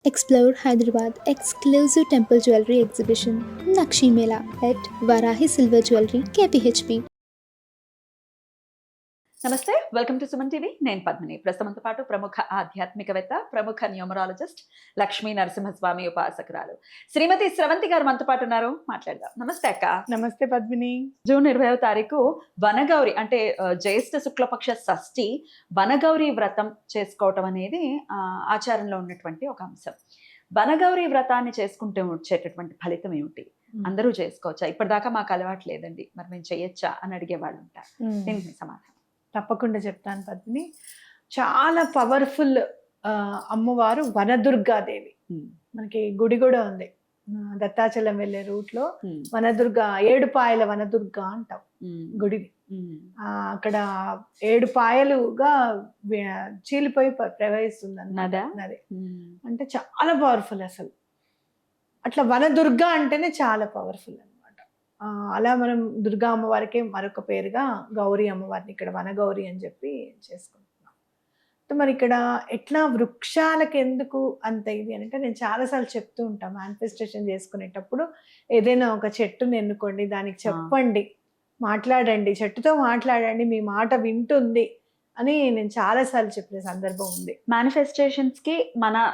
Explore Hyderabad exclusive temple jewelry exhibition Nakshi Mela at Varahi Silver Jewelry KPHP. నమస్తే, welcome to Suman TV. నేను పద్మిని. ప్రస్తుతంతో పాటు ప్రముఖ ఆధ్యాత్మికవేత్త, ప్రముఖ న్యూమరాలజిస్ట్, లక్ష్మీ నరసింహస్వామి ఉపాసకురాలు శ్రీమతి స్రవంతి గారు మనతో పాటు ఉన్నారు. మాట్లాడదాం. నమస్తే అక్క. నమస్తే పద్మిని. జూన్ 20వ తారీఖు వనగౌరి అంటే జ్యేష్ఠ శుక్లపక్ష షష్ఠి వనగౌరి వ్రతం చేసుకోవటం అనేది ఆచారంలో ఉన్నటువంటి ఒక అంశం. వనగౌరి వ్రతాన్ని చేసుకుంటే వచ్చేటటువంటి ఫలితం ఏమిటి? అందరూ చేసుకోవచ్చా? ఇప్పటిదాకా మాకు అలవాటు లేదండి, మరి మేము చేయొచ్చా అని అడిగే వాళ్ళు ఉంటారు. దీనికి సమాధానం తప్పకుండా చెప్తాను పద్మిని. చాలా పవర్ఫుల్ అమ్మవారు వనదుర్గాదేవి. మనకి గుడి కూడా ఉంది, దత్తాచలం వెళ్ళే రూట్ లో వనదుర్గ, 7 పాయల వనదుర్గ అంటాం గుడి. అక్కడ 7 పాయలుగా చీలిపోయి ప్రవహిస్తుంది నది. అంటే చాలా పవర్ఫుల్ అసలు. అట్లా వనదుర్గ అంటేనే చాలా పవర్ఫుల్ అనమాట. అలా మనం దుర్గా అమ్మవారికి మరొక పేరుగా గౌరీ అమ్మవారిని ఇక్కడ వనగౌరి అని చెప్పి చేసుకుంటున్నాం. మరి ఇక్కడ ఎట్లా వృక్షాలకు ఎందుకు అంత ఇది అంటే, నేను చాలాసార్లు చెప్తూ ఉంటాను, మేనిఫెస్టేషన్ చేసుకునేటప్పుడు ఏదైనా ఒక చెట్టుని ఎన్నుకోండి, దానికి చెప్పండి, మాట్లాడండి, చెట్టుతో మాట్లాడండి, మీ మాట వింటుంది అని నేను చాలాసార్లు చెప్పిన సందర్భం ఉంది. మేనిఫెస్టేషన్స్ కి మన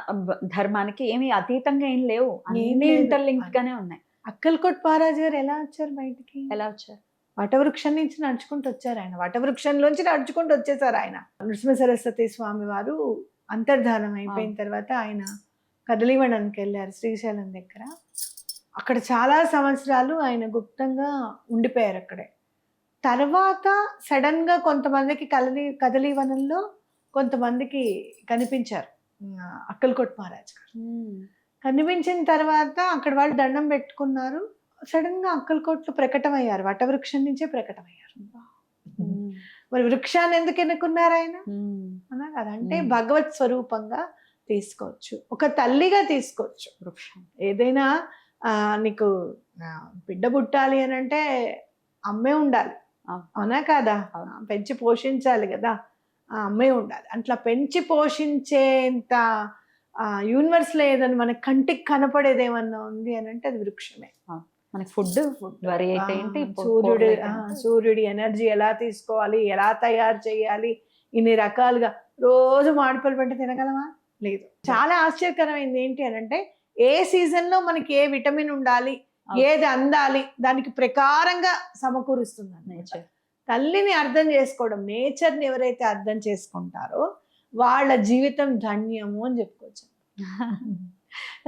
ధర్మానికి ఏమి అతీతంగా ఏం లేవు, అన్ని ఇంటర్లింక్డ్ గానే ఉన్నాయి. అక్కల్కోట్ మహారాజు గారు ఎలా వచ్చారు బయటికి? ఎలా వచ్చారు? వటవృక్షం నుంచి నడుచుకుంటూ వచ్చారు ఆయన. వటవృక్షంలోంచి నడుచుకుంటూ వచ్చేసారు ఆయన. నృసింహ సరస్వతి స్వామి వారు అంతర్ధానం అయిపోయిన తర్వాత ఆయన కదలివనానికి వెళ్ళారు శ్రీశైలం దగ్గర. అక్కడ చాలా సంవత్సరాలు ఆయన గుప్తంగా ఉండిపోయారు అక్కడే. తర్వాత సడన్ గా కొంతమందికి కదలివనంలో కొంతమందికి కనిపించారు అక్కల్కోట్ మహారాజు గారు. కనిపించిన తర్వాత అక్కడ వాళ్ళు దండం పెట్టుకున్నారు. సడన్ గా అక్కల్కోట్లు ప్రకటమయ్యారు, వటవృక్షం నుంచే ప్రకటమయ్యారు. మరి వృక్షాన్ని ఎందుకు ఎన్నుకున్నారు ఆయన అన్నా కదా? అంటే భగవత్ స్వరూపంగా తీసుకోవచ్చు, ఒక తల్లిగా తీసుకోవచ్చు వృక్షం. ఏదైనా నీకు బిడ్డ పుట్టాలి అని అంటే అమ్మే ఉండాలి, అవునా కాదా? పెంచి పోషించాలి కదా, ఆ అమ్మే ఉండాలి. అట్లా పెంచి పోషించేంత యూనివర్స్ లో ఏదైనా మనకి కంటికి కనపడేది ఏమన్నా ఉంది అని అంటే అది వృక్షమే. మనకి ఫుడ్ సూర్యుడి ఎనర్జీ ఎలా తీసుకోవాలి, ఎలా తయారు చేయాలి, ఇన్ని రకాలుగా రోజు మామిడిపళ్ళు పెట్టి తినగలమా? లేదు. చాలా ఆశ్చర్యకరమైంది ఏంటి అని అంటే, ఏ సీజన్ లో మనకి ఏ విటమిన్ ఉండాలి, ఏది అందాలి, దానికి ప్రకారంగా సమకూరుస్తుంది నేచర్. తల్లిని అర్థం చేసుకోవడం, నేచర్ని ఎవరైతే అర్థం చేసుకుంటారో వాళ్ళ జీవితం ధన్యము అని చెప్పుకోవచ్చు.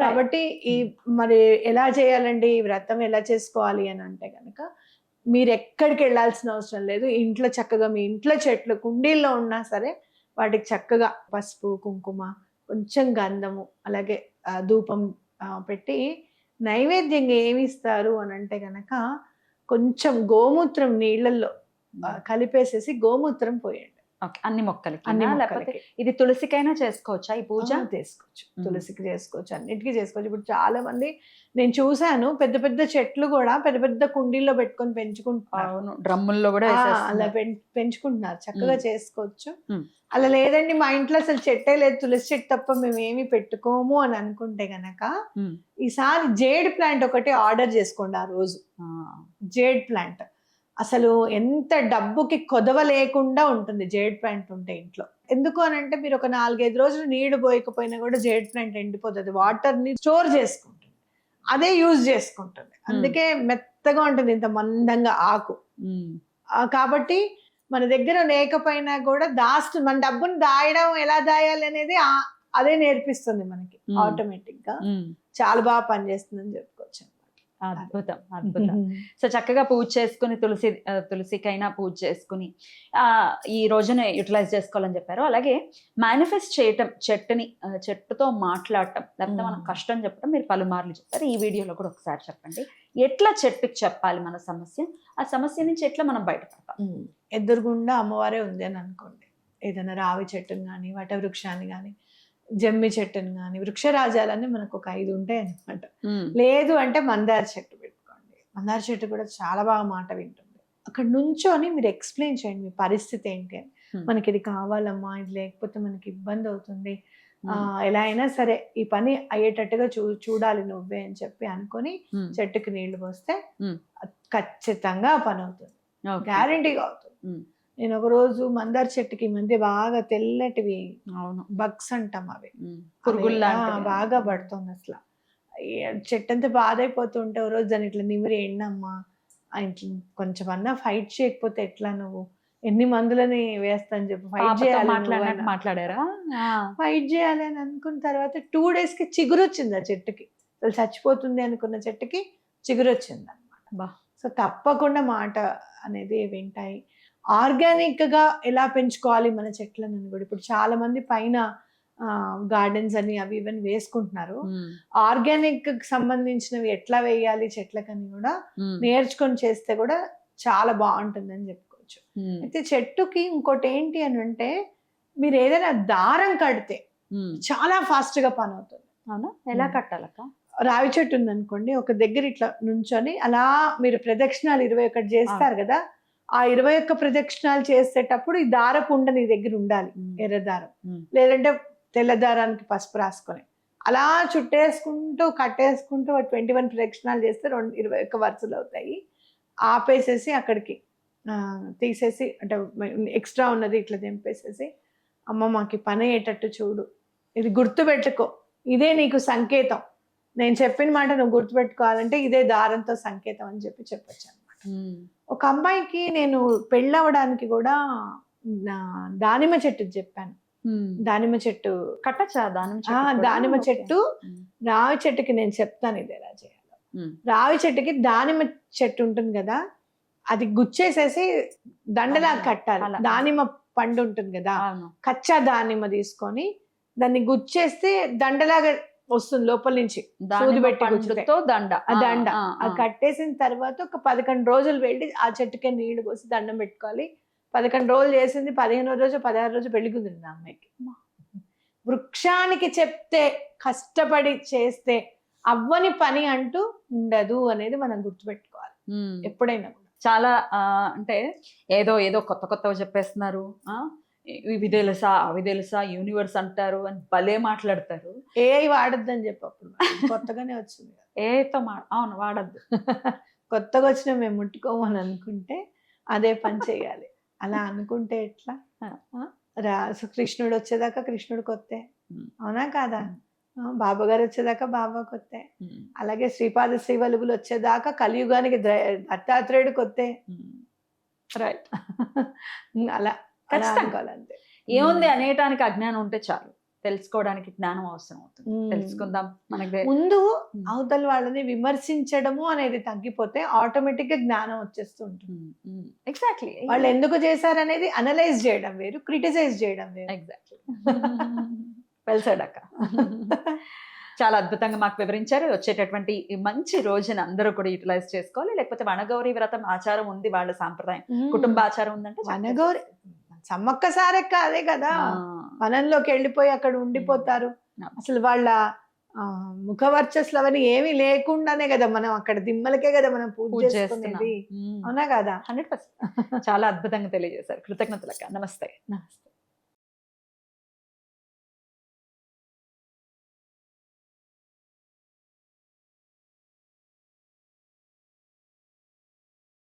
కాబట్టి ఈ మరి ఎలా చేయాలండి ఈ వ్రతం, ఎలా చేసుకోవాలి అని అంటే కనుక, మీరు ఎక్కడికి వెళ్ళాల్సిన అవసరం లేదు. ఇంట్లో చక్కగా మీ ఇంట్లో చెట్లు కుండీల్లో ఉన్నా సరే వాటికి చక్కగా పసుపు, కుంకుమ, కొంచెం గంధము, అలాగే ధూపం పెట్టి నైవేద్యంగా ఏమి ఇస్తారు అని అంటే కనుక, కొంచెం గోమూత్రం నీళ్ళల్లో కలిపేసేసి గోమూత్రం పోయండి అన్ని మొక్కలకి. లేకపోతే ఇది తులసికైనా చేసుకోవచ్చా ఈ పూజ? చేసుకోవచ్చు, తులసికి చేసుకోవచ్చు, అన్నిటికీ చేసుకోవచ్చు. ఇప్పుడు చాలా మంది నేను చూసాను, పెద్ద పెద్ద చెట్లు కూడా పెద్ద పెద్ద కుండీల్లో పెట్టుకొని పెంచుకుంటున్నారు, డ్రమ్ముల్లో కూడా అలా పెంచుకుంటున్నారు. చక్కగా చేసుకోవచ్చు. అలా లేదండి మా ఇంట్లో అసలు చెట్టే లేదు, తులసి చెట్టు తప్ప మేము ఏమి పెట్టుకోము అని అనుకుంటే గనక, ఈసారి జేడ్ ప్లాంట్ ఒకటి ఆర్డర్ చేసుకోండి. ఆ రోజు జేడ్ ప్లాంట్ అసలు ఎంత డబ్బుకి కొదవ లేకుండా ఉంటుంది జేడ్ ప్లాంట్ ఉంటే ఇంట్లో. ఎందుకు అని అంటే, మీరు ఒక 4-5 రోజులు నీళ్లు పోయకపోయినా కూడా జేడ్ ప్లాంట్ ఎండిపోతుంది, వాటర్ ని స్టోర్ చేసుకుంటుంది, అదే యూజ్ చేసుకుంటుంది. అందుకే మెత్తగా ఉంటుంది, ఇంత మందంగా ఆకు. కాబట్టి మన దగ్గర లేకపోయినా కూడా మన డబ్బుని దాయడం ఎలా దాయాలి అనేది అదే నేర్పిస్తుంది మనకి ఆటోమేటిక్ గా. చాలా బాగా పనిచేస్తుందని చెప్పుకోవచ్చు. అద్భుతం, అద్భుతం. సో చక్కగా పూజ చేసుకుని తులసికైనా పూజ చేసుకుని ఈ రోజున యూటిలైజ్ చేసుకోవాలని చెప్పారు. అలాగే మేనిఫెస్ట్ చేయటం, చెట్టుతో మాట్లాడటం, లేకపోతే మనం కష్టం చెప్పడం మీరు పలుమార్లు చెప్పారు. ఈ వీడియోలో కూడా ఒకసారి చెప్పండి, ఎట్లా చెట్టుకి చెప్పాలి మన సమస్య, ఆ సమస్య నుంచి ఎట్లా మనం బయటపడతాం? ఎదురుగుండా అమ్మవారే ఉంది అని అనుకోండి, ఏదైనా రావి చెట్టుని కానీ, వటవృక్షాన్ని కానీ, జమ్మి చెట్టుని కానీ, వృక్షరాజాలన్నీ మనకు ఒక 5 ఉంటాయి అనమాట. లేదు అంటే మందార చెట్టు పెట్టుకోండి. మందార చెట్టు కూడా చాలా బాగా మాట వింటుంది. అక్కడ నుంచోని మీరు ఎక్స్ప్లెయిన్ చేయండి మీ పరిస్థితి ఏంటి అని. మనకి ఇది కావాలమ్మా, ఇది లేకపోతే మనకి ఇబ్బంది అవుతుంది, ఎలా అయినా సరే ఈ పని అయ్యేటట్టుగా చూడాలి నువ్వే అని చెప్పి అనుకొని చెట్టుకి నీళ్లు పోస్తే ఖచ్చితంగా ఆ పని అవుతుంది, గ్యారంటీగా అవుతుంది. నేను ఒక రోజు మందార చెట్టుకి ఈ మధ్య బాగా తెల్లటివి బగ్స్ అంటాం, అవి బాగా పడుతుంది అసలు. చెట్టు అంతా బాధైపోతుంటే ఓ రోజు దాన్ని ఇట్లా నిమిరి ఎండమ్మా, కొంచెం అన్నా ఫైట్ చేయకపోతే ఎట్లా, నువ్వు ఎన్ని మందులని వేస్తా అని చెప్పి ఫైట్ చేయాలి మాట్లాడారా, ఫైట్ చేయాలి అని అనుకున్న తర్వాత 2 days కి చిగురు వచ్చింది ఆ చెట్టుకి. అసలు చచ్చిపోతుంది అనుకున్న చెట్టుకి చిగురు వచ్చింది అనమాట. సో తప్పకుండా మాట అనేది వింటాయి. ఆర్గానిక్ గా ఎలా పెంచుకోవాలి మన చెట్లను కూడా, ఇప్పుడు చాలా మంది పైన గార్డెన్స్ అని అవి ఇవన్నీ వేసుకుంటున్నారు. ఆర్గానిక్ సంబంధించినవి ఎట్లా వేయాలి చెట్లకని కూడా నేర్చుకొని చేస్తే కూడా చాలా బాగుంటుంది అని చెప్పుకోవచ్చు. అయితే చెట్టుకి ఇంకోటి ఏంటి అని అంటే, మీరు ఏదైనా దారం కడితే చాలా ఫాస్ట్ గా పని అవుతుంది. అవునా, ఎలా కట్టాలక్క? రావి చెట్టు ఉంది అనుకోండి, ఒక దగ్గర ఇట్లా నుంచొని అలా మీరు ప్రదక్షిణాలు 21 చేస్తారు కదా, ఆ 21 ప్రదక్షిణాలు చేసేటప్పుడు ఈ దారపు ఉండ నీ దగ్గర ఉండాలి, ఎర్ర దారం లేదంటే తెల్ల దారానికి పసుపు రాసుకొని అలా చుట్టేసుకుంటూ కట్టేసుకుంటూ 21 ప్రదక్షిణాలు చేస్తే 21 వరుసలు అవుతాయి. ఆపేసేసి అక్కడికి తీసేసి, అంటే ఎక్స్ట్రా ఉన్నది ఇట్లా దింపేసేసి, అమ్మ మాకు పని అయ్యేటట్టు చూడు, ఇది గుర్తుపెట్టుకో, ఇదే నీకు సంకేతం, నేను చెప్పిన మాట నువ్వు గుర్తుపెట్టుకోవాలంటే ఇదే దారంతో సంకేతం అని చెప్పొచ్చు అనమాట. ఒక అమ్మాయికి నేను పెళ్ళవడానికి కూడా దానిమ్మ చెట్టు చెప్పాను. దానిమ్మ చెట్టు కట్టచ్చా? దానిమ్మ చెట్టు, రావి చెట్టుకి నేను చెప్తాను ఇది ఎలా చేయాలో. రావి చెట్టుకి దానిమ్మ చెట్టు ఉంటుంది కదా, అది గుచ్చేసేసి దండలా కట్టాలి. దానిమ్మ పండు ఉంటుంది కదా, కచ్చా దానిమ్మ తీసుకొని దాన్ని గుచ్చేస్తే దండలాగా వస్తుంది లోపల నుంచి, సూది పెట్టి దండ అది కట్టేసిన తర్వాత ఒక 11 రోజులు వెళ్ళి ఆ చెట్టుకే నీళ్లు పోసి దండం పెట్టుకోవాలి. 11 రోజులు చేసింది, 15వ రోజు 16 రోజు పెళ్లి కుదిరింది ఆ అమ్మాయికి. వృక్షానికి చెప్తే కష్టపడి చేస్తే అవ్వని పని అంటూ ఉండదు అనేది మనం గుర్తుపెట్టుకోవాలి ఎప్పుడైనా. చాలా అంటే ఏదో ఏదో కొత్త కొత్తగా చెప్పేస్తున్నారు, ఇవి తెలుసా అవి తెలుసా, యూనివర్స్ అంటారు అని భలే మాట్లాడతారు. ఏఐ వాడద్దని చెప్పి అప్పుడు కొత్తగానే వచ్చింది, ఏతో అవును వాడద్దు, కొత్తగా వచ్చిన మేము ముట్టుకోమని అనుకుంటే అదే పని చేయాలి. అలా అనుకుంటే ఎట్లా? కృష్ణుడు వచ్చేదాకా కృష్ణుడు కొత్తే, అవునా కాదా? బాబా గారు వచ్చేదాకా బాబా కొత్తే, అలాగే శ్రీపాద శ్రీవల్లుభులు వచ్చేదాకా కలియుగానికి దత్తాత్రేయుడు కొత్తే. రైట్, అలా అనుకోవాలంతే. ఏముంది అనేటానికి అజ్ఞానం ఉంటే చాలు, తెలుసుకోవడానికి జ్ఞానం అవసరం అవుతుంది. తెలుసుకుందాం. మనకి ముందు అవతల వాళ్ళని విమర్శించడము అనేది తగ్గిపోతే ఆటోమేటిక్ గా జ్ఞానం వచ్చేస్తూ ఉంటుంది. ఎగ్జాక్ట్లీ, వాళ్ళు ఎందుకు చేశారనేది అనలైజ్ చేయడం వేరు, క్రిటిసైజ్ చేయడం వేరు. ఎగ్జాక్ట్లీ, వెల్సెడ్ అక్క. చాలా అద్భుతంగా మాకు వివరించారు. వచ్చేటటువంటి మంచి రోజున అందరూ కూడా యూటిలైజ్ చేసుకోవాలి. లేకపోతే వనగౌరి వ్రతం ఆచారం ఉంది, వాళ్ళ సాంప్రదాయం కుటుంబ ఆచారం ఉందంటే వనగౌరి సమ్మక్క సారక్క అదే కదా, వనంలోకి వెళ్ళిపోయి అక్కడ ఉండిపోతారు. అసలు వాళ్ళ ముఖవర్చస్లు అవన్నీ ఏమీ లేకుండానే కదా మనం అక్కడ దిమ్మలకే కదా మనం పూజ చేస్తున్నది, అవునా కదా? 100%. చాలా అద్భుతంగా తెలియజేశారు. కృతజ్ఞతలక్క. నమస్తే. నమస్తే.